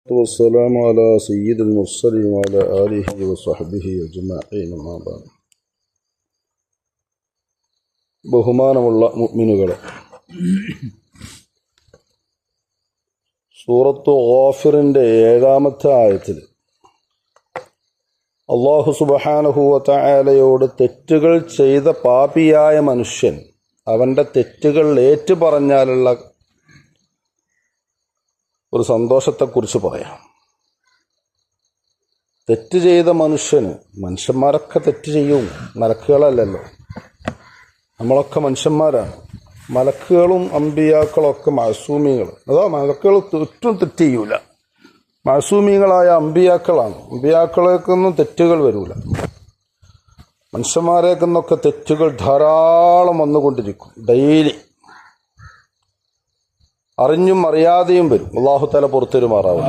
والسلام على سيد المرسلين وعلى آله وصحبه أجمعين ما بعد. ബഹുമാനമുള്ള മുഅ്മിനുകളെ, സൂറത്തു ഗാഫിറിന്റെ 7-ാമത്തെ ആയത്തിൽ അല്ലാഹു സുബ്ഹാനഹു വ തആലയോട് തെറ്റുകൾ ചെയ്ത പാപിയായ മനുഷ്യൻ അവന്റെ തെറ്റുകൾ ഏറ്റുപറഞ്ഞാലുള്ള ഒരു സന്തോഷത്തെക്കുറിച്ച് പറയാം. തെറ്റ് ചെയ്ത മനുഷ്യന്മാരൊക്കെ തെറ്റ് ചെയ്യും, മലക്കുകളല്ലല്ലോ. നമ്മളൊക്കെ മനുഷ്യന്മാരാണ്. മലക്കുകളും അമ്പിയാക്കളൊക്കെ മഅസൂമികൾ. അതാ മലക്കുകൾ ഒട്ടും തെറ്റ് ചെയ്യൂല. മഅസൂമികളായ അമ്പിയാക്കളാണ്. അമ്പിയാക്കളേക്കൊന്നും തെറ്റുകൾ വരൂല. മനുഷ്യന്മാരേക്കൊന്നൊക്കെ തെറ്റുകൾ ധാരാളം വന്നുകൊണ്ടിരിക്കും. ഡെയിലി അറിഞ്ഞും അറിയാതെയും വരും. അല്ലാഹു തആല പുറത്തുവരുമാറാവും.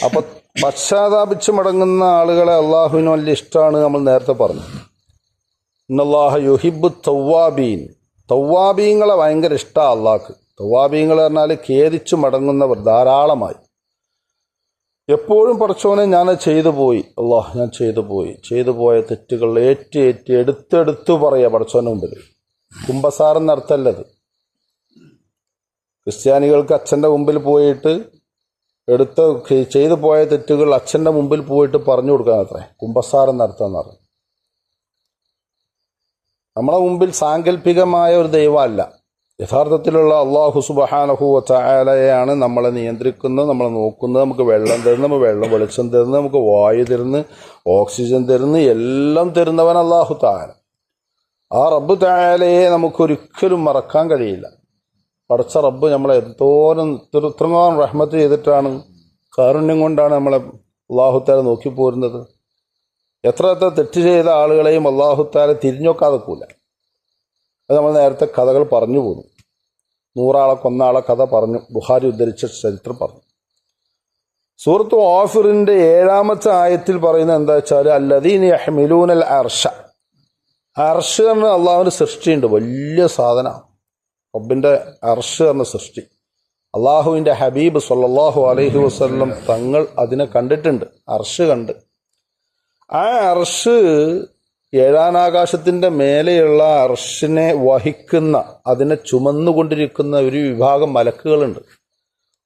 അപ്പൊ പശ്ചാത്താപിച്ച് മടങ്ങുന്ന ആളുകളെ അള്ളാഹുവിന് വലിയ ഇഷ്ടമാണ്. നമ്മൾ നേരത്തെ പറഞ്ഞു, ഇന്നല്ലാഹ യുഹിബ്ബു തവ്വാബീൻ. തവ്വാബീങ്ങളെ ഭയങ്കര ഇഷ്ടമാണ് അള്ളാഹ്ക്ക്. തവ്വാബീങ്ങൾ പറഞ്ഞാൽ ഖേദിച്ചു മടങ്ങുന്നവർ ധാരാളമായി. എപ്പോഴും പടച്ചോനെ ഞാൻ ചെയ്തു പോയി, ഞാൻ ചെയ്തു പോയ തെറ്റുകൾ എടുത്തെടുത്തു പറയാ പടച്ചോന്റെ മുമ്പിൽ. കുമ്പസാരം നടത്തല്ലത്. ക്രിസ്ത്യാനികൾക്ക് അച്ഛൻ്റെ മുമ്പിൽ പോയിട്ട് ചെയ്തു പോയ തെറ്റുകൾ അച്ഛൻ്റെ മുമ്പിൽ പോയിട്ട് പറഞ്ഞു കൊടുക്കാൻ അത്രേ കുമ്പസാരം നടത്താന്ന് പറഞ്ഞു. നമ്മളെ മുമ്പിൽ സാങ്കല്പികമായ ഒരു ദൈവമല്ല, യഥാർത്ഥത്തിലുള്ള അല്ലാഹു സുബ്ഹാനഹു വ തആലയാണ് നമ്മളെ നിയന്ത്രിക്കുന്നത്, നമ്മളെ നോക്കുന്നത്, നമുക്ക് വെള്ളം തരുന്നു, വെളിച്ചം തരുന്നു, നമുക്ക് വായു തരുന്നു, ഓക്സിജൻ തരുന്നു, എല്ലാം തരുന്നവൻ അല്ലാഹു തആല. ആ റബ്ബ് തആലയെ നമുക്കൊരിക്കലും മറക്കാൻ കഴിയില്ല. പടച്ച റബ്ബ് നമ്മളെ എത്രത്തോളം റഹ്മത്ത് ചെയ്തിട്ടാണ്, കാരുണ്യം കൊണ്ടാണ് നമ്മളെ അല്ലാഹു തആല നോക്കി പോരുന്നത്. എത്ര തെറ്റ് ചെയ്ത ആളുകളെയും അല്ലാഹു തആല തിരിഞ്ഞോക്കാതെ പോല. അത് നമ്മൾ നേരത്തെ കഥകൾ പറഞ്ഞു പോന്നു. 100 ആളെ കൊന്ന ആളെ കഥ പറഞ്ഞു, ബുഖാരി ഉദ്ധരിച്ച ചരിത്രം പറഞ്ഞു. സൂറത്തു ഗാഫിറിന്റെ 7-ാമത്തെ ആയത്തിൽ പറയുന്നത് എന്താ വെച്ചാൽ, അല്ലദീന യഹ്മിലൂനൽ അർശ. അർശ് എന്ന അള്ളാഹുവിന്റെ സൃഷ്ടിയുണ്ട്, വലിയ സാധനമാണ്. റബ്ബിന്റെ അർശ് എന്ന സൃഷ്ടി അള്ളാഹുവിന്റെ ഹബീബ് സല്ലല്ലാഹു അലൈഹി വസല്ലം തങ്ങൾ അതിനെ കണ്ടിട്ടുണ്ട്. അർശ് കണ്ട്. ആ അർശ് 7-ാം മേലെയുള്ള അർശിനെ വഹിക്കുന്ന, അതിനെ ചുമന്നുകൊണ്ടിരിക്കുന്ന ഒരു വിഭാഗം മലക്കുകളുണ്ട്.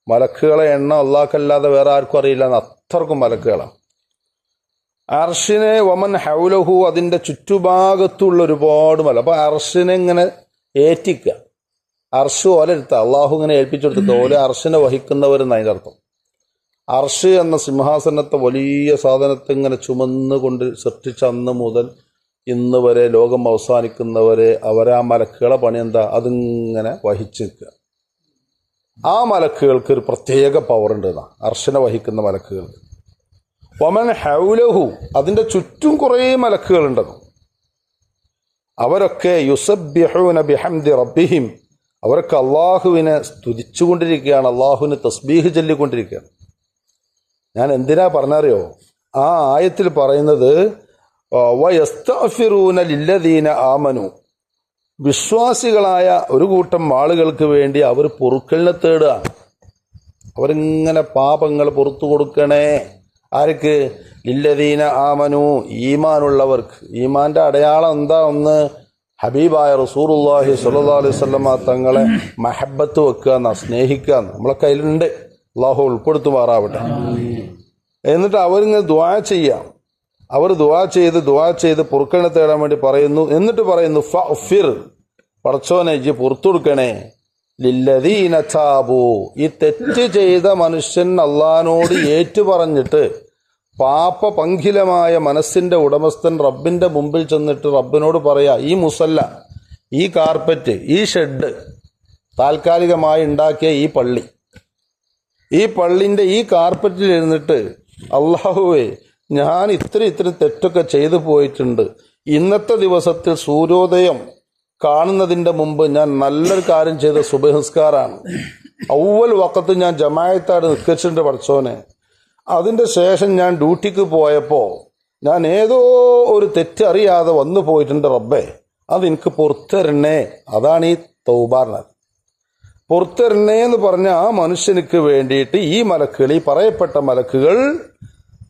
മലക്കുകളെ എണ്ണം അള്ളാഹ്ക്കല്ലാതെ വേറെ ആർക്കും അറിയില്ല, അത്രക്കും മലക്കുകളാണ്. അർശിനെ വമൻ ഹൗലഹു, അതിന്റെ ചുറ്റുഭാഗത്തുള്ള ഒരുപാട് അപ്പൊ അർശിനെ ഇങ്ങനെ ഏറ്റിക്കുക, അർഷ് ഓലെടുത്ത അള്ളാഹു ഇങ്ങനെ ഏൽപ്പിച്ചെടുത്തിട്ട് ഓലെ അർഷിനെ വഹിക്കുന്നവരെന്ന് അതിൻ്റെ അർത്ഥം. അർഷ് എന്ന സിംഹാസനത്തെ വലിയ സാധനത്തെ ഇങ്ങനെ ചുമന്നുകൊണ്ട് സൃഷ്ടിച്ച അന്ന് മുതൽ ഇന്ന് വരെ, ലോകം അവസാനിക്കുന്നവരെ അവരാ മലക്കുകളെ പണി എന്താ, അതിങ്ങനെ വഹിച്ചു നിൽക്കുക. ആ മലക്കുകൾക്ക് ഒരു പ്രത്യേക പവർ ഉണ്ട്. അർഷിനെ വഹിക്കുന്ന മലക്കുകൾക്ക്. വമൻ ഹൗലഹു, അതിന്റെ ചുറ്റും കുറേ മലക്കുകളുണ്ടെന്ന്. അവരൊക്കെ യുസബ്ബിഹൂന ബിഹംദി റബ്ബിഹിം, അവരൊക്കെ അള്ളാഹുവിനെ സ്തുതിച്ചുകൊണ്ടിരിക്കുകയാണ്, അള്ളാഹുവിന് തസ്ബീഹ് ചൊല്ലിക്കൊണ്ടിരിക്കുകയാണ്. ഞാൻ എന്തിനാ പറഞ്ഞറിയോ, ആ ആയത്തിൽ പറയുന്നത് വയസ്തഗ്ഫിറൂന ലില്ലദീന ആമനു, വിശ്വാസികളായ ഒരു കൂട്ടം ആളുകൾക്ക് വേണ്ടി അവർ പൊറുക്കലിനെ തേടുക. അവരിങ്ങനെ പാപങ്ങൾ പുറത്തു കൊടുക്കണേ. ആർക്ക്? ലില്ലദീന ആമനു, ഈമാനുള്ളവർക്ക്. ഈമാന്റെ അടയാളം എന്താ? ഒന്ന്, ഹബീബായ റസൂലുള്ളാഹി സ്വല്ലല്ലാഹു അലൈഹി വസല്ലമ തങ്ങളെ മഹബത്ത് വെക്കുക, സ്നേഹിക്കുക. നമ്മളെ കയ്യിലുണ്ട്, അല്ലാഹു ഉൾപ്പെടുത്തുമാറാവട്ടെ. എന്നിട്ട് അവരിങ്ങനെ ദുആ ചെയ്യാം. അവർ ദുആ ചെയ്ത് പൊറുക്കലിനെ തേടാൻ വേണ്ടി പറയുന്നു. എന്നിട്ട് പറയുന്നു ഫഗ്ഫിർ, പടച്ചോനെ ഇജ്ജ് പുറത്തു കൊടുക്കണേ, ലില്ലദീന താബു, ഈ തെറ്റ് ചെയ്ത മനുഷ്യൻ അള്ളാഹിനോട് ഏറ്റുപറഞ്ഞിട്ട് പാപപങ്കിലമായ മനസ്സിന്റെ ഉടമസ്ഥൻ റബ്ബിന്റെ മുമ്പിൽ ചെന്നിട്ട് റബ്ബിനോട് പറയാ, ഈ മുസല്ല, ഈ കാർപ്പറ്റ്, ഈ ഷെഡ്, താൽക്കാലികമായി ഉണ്ടാക്കിയ ഈ പള്ളി, ഈ പള്ളിന്റെ ഈ കാർപ്പറ്റിൽ ഇരുന്നിട്ട്, അല്ലാഹുവേ ഞാൻ ഇത്ര തെറ്റൊക്കെ ചെയ്തു പോയിട്ടുണ്ട്. ഇന്നത്തെ ദിവസത്തിൽ സൂര്യോദയം കാണുന്നതിന്റെ മുമ്പ് ഞാൻ നല്ലൊരു കാര്യം ചെയ്ത സുബഹ് നിസ്കാരാണ്. അവ്വൽ വഖത്ത് ഞാൻ ജമാഅത്തായിട്ട് നിസ്കരിച്ചിട്ടുണ്ട് പടച്ചോനെ. അതിന്റെ ശേഷം ഞാൻ ഡ്യൂട്ടിക്ക് പോയപ്പോ ഞാൻ ഏതോ ഒരു തെറ്റ് അറിയാതെ വന്നു പോയിട്ടുണ്ട് റബ്ബേ, അതെനിക്ക് പുറത്തരണേ. അതാണ് ഈ തൗബ. പുറത്തിരണേ എന്ന് പറഞ്ഞ ആ മനുഷ്യനുക്ക് വേണ്ടിയിട്ട് ഈ മലക്കുകൾ, ഈ പറയപ്പെട്ട മലക്കുകൾ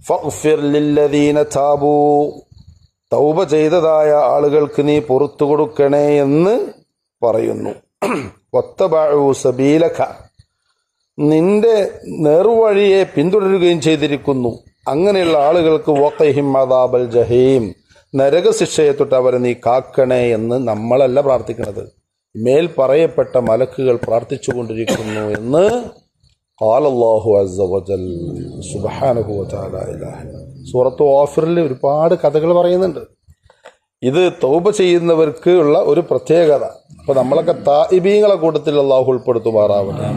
ഫഗ്ഫിർ ലില്ലദീന താബൂ, തൗബ ചെയ്തതായ ആളുകൾക്ക് നീ പുറത്തു കൊടുക്കണേ എന്ന് പറയുന്നു. വത്തബഉ സബീലക, നിന്റെ നേർവഴിയെ പിന്തുടരുകയും ചെയ്തിരിക്കുന്നു. അങ്ങനെയുള്ള ആളുകൾക്ക് വഖിഹിം അദാബൽ ജഹീം, നരകശിക്ഷയെ തൊട്ട് അവരെ നീ കാക്കണേ എന്ന് നമ്മളല്ല പ്രാർത്ഥിക്കുന്നത്, മേൽ പറയപ്പെട്ട മലക്കുകൾ പ്രാർത്ഥിച്ചുകൊണ്ടിരിക്കുന്നു എന്ന് ഖാലല്ലാഹു അസ്സ വജൽ സുബ്ഹാനഹു വതആല. സൂറത്ത് ഗാഫിറിൽ ഒരുപാട് കഥകൾ പറയുന്നുണ്ട്. ഇത് തൗബ ചെയ്യുന്നവർക്ക് ഉള്ള ഒരു പ്രത്യേകത. അപ്പൊ നമ്മളൊക്കെ താഇബീങ്ങളെ കൂട്ടത്തിൽ അള്ളാഹു ഉൾപ്പെടുത്തുമാറാവട്ടെ.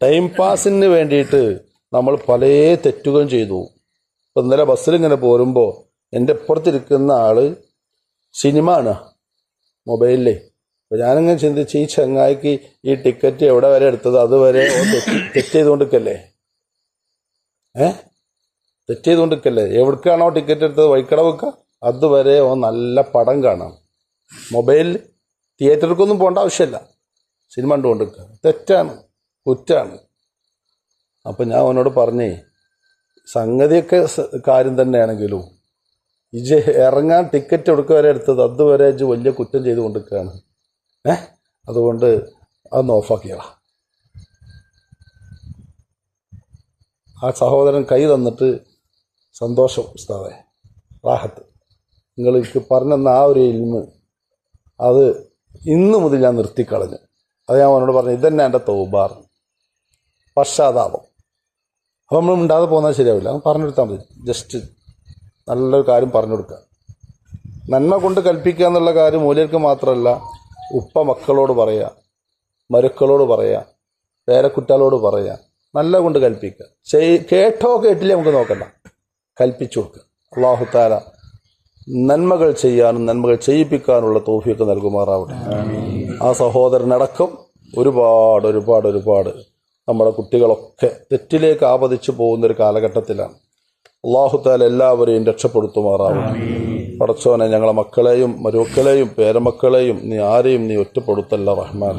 ടൈം പാസിന് വേണ്ടിയിട്ട് നമ്മൾ പല തെറ്റുകളും ചെയ്തു. ഇപ്പൊ ഇന്നലെ ബസ്സിൽ ഇങ്ങനെ പോരുമ്പോൾ എൻ്റെ അപ്പുറത്തിരിക്കുന്ന ആള് സിനിമ ആണ് മൊബൈലിലെ. അപ്പൊ ഞാനിങ്ങനെ ചിന്തിച്ച് ഈ ചങ്ങായിക്ക് ഈ ടിക്കറ്റ് എവിടെ വരെ എടുത്തത് അതുവരെ തെറ്റ് ചെയ്തുകൊണ്ടിരിക്കല്ലേ, തെറ്റ് ചെയ്തുകൊണ്ടിരിക്കല്ലേ. എവിടേക്കാണോ ടിക്കറ്റ് എടുത്തത് വൈക്കടവെക്ക അതുവരെ നല്ല പടം കാണാം. മൊബൈലിൽ തിയേറ്ററിലേക്കൊന്നും പോകേണ്ട ആവശ്യമില്ല, സിനിമ കണ്ടുകൊണ്ടിരിക്കുക. തെറ്റാണ്, കുറ്റാണ്. അപ്പം ഞാൻ അവനോട് പറഞ്ഞേ, സംഗതിയൊക്കെ കാര്യം തന്നെയാണെങ്കിലും ഇജ് ഇറങ്ങാൻ ടിക്കറ്റ് എടുക്കുക വരെ എടുത്തത് അതുവരെ ഇജ് വലിയ കുറ്റം ചെയ്തുകൊണ്ടിരിക്കുകയാണ്. അതുകൊണ്ട് അതൊന്ന് ഓഫാക്കിയതാ. ആ സഹോദരൻ കൈ തന്നിട്ട് സന്തോഷം ഉസ്താദേ, റാഹത്ത്, നിങ്ങൾക്ക് പറഞ്ഞെന്ന ആ ഒരു ഇൽമ് അത് ഇന്ന് മുതൽ ഞാൻ നിർത്തിക്കളഞ്ഞു. അത് ഞാൻ അവനോട് പറഞ്ഞു, ഇതന്നെ എൻ്റെ തൗബാർ, പശ്ചാത്താപം. അപ്പം നമ്മൾ മിണ്ടാതെ പോകുന്നത് ശരിയാവില്ല, അത് പറഞ്ഞു കൊടുത്താൽ മതി. ജസ്റ്റ് നല്ലൊരു കാര്യം പറഞ്ഞു കൊടുക്കുക. നന്മ കൊണ്ട് കൽപ്പിക്കുക എന്നുള്ള കാര്യം മൂല്യർക്ക് മാത്രമല്ല, ഉപ്പ മക്കളോട് പറയുക, മരുക്കളോട് പറയുക, പേരക്കുട്ടികളോട് പറയുക, നല്ല കൊണ്ട് കൽപ്പിക്കുക. കേട്ടോ കേട്ടില്ലേ നമുക്ക് നോക്കണ്ട, കൽപ്പിച്ചു കൊടുക്കുക. അല്ലാഹു തആല നന്മകൾ ചെയ്യാനും നന്മകൾ ചെയ്യിപ്പിക്കാനുള്ള തൗഫീഖ് നൽകുമാറാവട്ടെ. ആ സഹോദരനടക്കം ഒരുപാട് ഒരുപാട് ഒരുപാട് നമ്മുടെ കുട്ടികളൊക്കെ തെറ്റിലേക്ക് ആപതിച്ചു പോകുന്നൊരു കാലഘട്ടത്തിലാണ്. അല്ലാഹു തആല എല്ലാവരെയും രക്ഷപ്പെടുത്തുമാറാവട്ടെ. പടച്ചോനെ, ഞങ്ങളെ മക്കളെയും മരുക്കളെയും പേരമക്കളെയും നീ ആരെയും നീ ഒറ്റപ്പെടുത്തല്ല റഹ്മാൻ.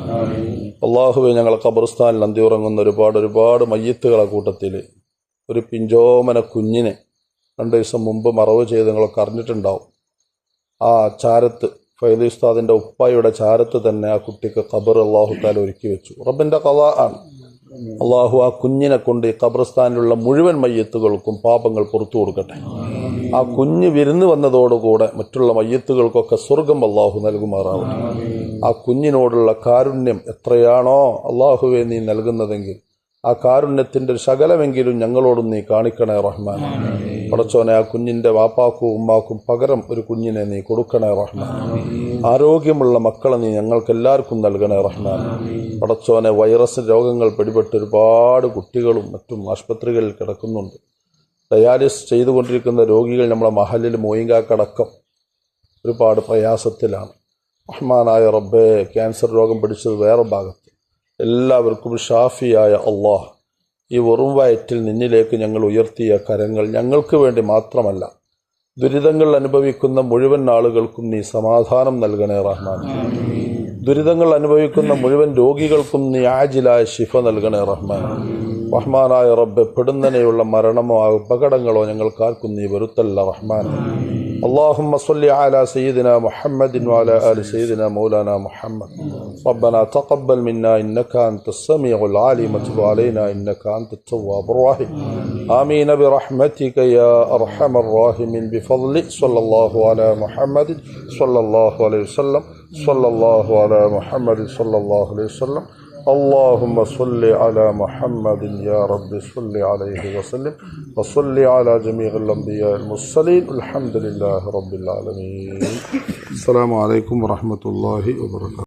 അള്ളാഹുവെ, ഞങ്ങളെ ഖബർസ്ഥാനിൽ അന്തിയുറങ്ങുന്ന ഒരുപാട് ഒരുപാട് മയ്യിത്തുകളെ കൂട്ടത്തിൽ ഒരു പിഞ്ചോമന കുഞ്ഞിനെ 2 ദിവസം മുമ്പ് മറവ് ചെയ്ത് നിങ്ങളൊക്കെ അറിഞ്ഞിട്ടുണ്ടാവും. ആ ചാരത്ത്, ഫൈദി ഉസ്താദിൻ്റെ ഉപ്പായുടെ ചാരത്ത് തന്നെ ആ കുട്ടിക്ക് ഖബർ അള്ളാഹു തആല ഒരുക്കി വെച്ചു. റബ്ബിൻ്റെ ഖളാ ആണ്. അള്ളാഹു ആ കുഞ്ഞിനെ കൊണ്ട് ഈ ഖബർസ്ഥാനിലുള്ള മുഴുവൻ മയ്യത്തുകൾക്കും പാപങ്ങൾ പുറത്തു കൊടുക്കട്ടെ. ആ കുഞ്ഞ് വിരുന്ന് വന്നതോടുകൂടെ മറ്റുള്ള മയ്യത്തുകൾക്കൊക്കെ സ്വർഗം അള്ളാഹു നൽകുമാറാവട്ടെ. ആ കുഞ്ഞിനോടുള്ള കാരുണ്യം എത്രയാണോ അള്ളാഹുവെ നീ നൽകുന്നതെങ്കിൽ ആ കാരുണ്യത്തിൻ്റെ ഒരു ശകലമെങ്കിലും ഞങ്ങളോടും നീ കാണിക്കണേ റഹ്മാൻ. പടച്ചോനെ, ആ കുഞ്ഞിൻ്റെ വാപ്പാക്കും ഉമ്മാക്കും പകരം ഒരു കുഞ്ഞിനെ നീ കൊടുക്കണേ റഹ്മാൻ. ആരോഗ്യമുള്ള മക്കളെ നീ ഞങ്ങൾക്കെല്ലാവർക്കും നൽകണേ റഹ്മാൻ. പടച്ചോനെ, വൈറസ് രോഗങ്ങൾ പിടിപെട്ട് ഒരുപാട് കുട്ടികളും മറ്റും ആശുപത്രികളിൽ കിടക്കുന്നുണ്ട്. ഡയാലിസിസ് ചെയ്തുകൊണ്ടിരിക്കുന്ന രോഗികൾ നമ്മളെ മഹലിൽ മോയിങ്കാക്കടക്കം ഒരുപാട് പ്രയാസത്തിലാണ്. റഹ്മാനായ റബ്ബേ, ക്യാൻസർ രോഗം പിടിച്ചത് വേറെ ഭാഗത്ത്. എല്ലാവർക്കും ഷാഫിയായ അള്ളാഹ്, ഈ വെറും വയറ്റിൽ നിന്നിലേക്ക് ഞങ്ങൾ ഉയർത്തിയ കരങ്ങൾ ഞങ്ങൾക്ക് വേണ്ടി മാത്രമല്ല, ദുരിതങ്ങൾ അനുഭവിക്കുന്ന മുഴുവൻ ആളുകൾക്കും നീ സമാധാനം നൽകണേ റഹ്മാൻ. ദുരിതങ്ങൾ അനുഭവിക്കുന്ന മുഴുവൻ രോഗികൾക്കും നീ ആജിലായ ശിഫ നൽകണേ റഹ്മാൻ. റഹ്മാനായ റബ്ബെ, പെടുന്നനെയുള്ള മരണമോ അപകടങ്ങളോ ഞങ്ങൾക്കാർക്കും നീ വരുത്തല്ല റഹ്മാൻ. اللهم صل على سيدنا محمد وعلى آل سيدنا مولانا محمد. ربنا تقبل منا إنك أنت السميع العليم وتب علينا إنك أنت التواب الرحيم. آمين برحمتك يا أرحم الراحمين بفضل صلى الله على محمد صلى الله عليه وسلم صلى الله على محمد صلى الله عليه وسلم. اللهم صل على محمد يا رب صل عليه وسلم وصل على جميع الأنبياء المرسلين. الحمد لله رب العالمين. السلام عليكم ورحمة الله وبركاته.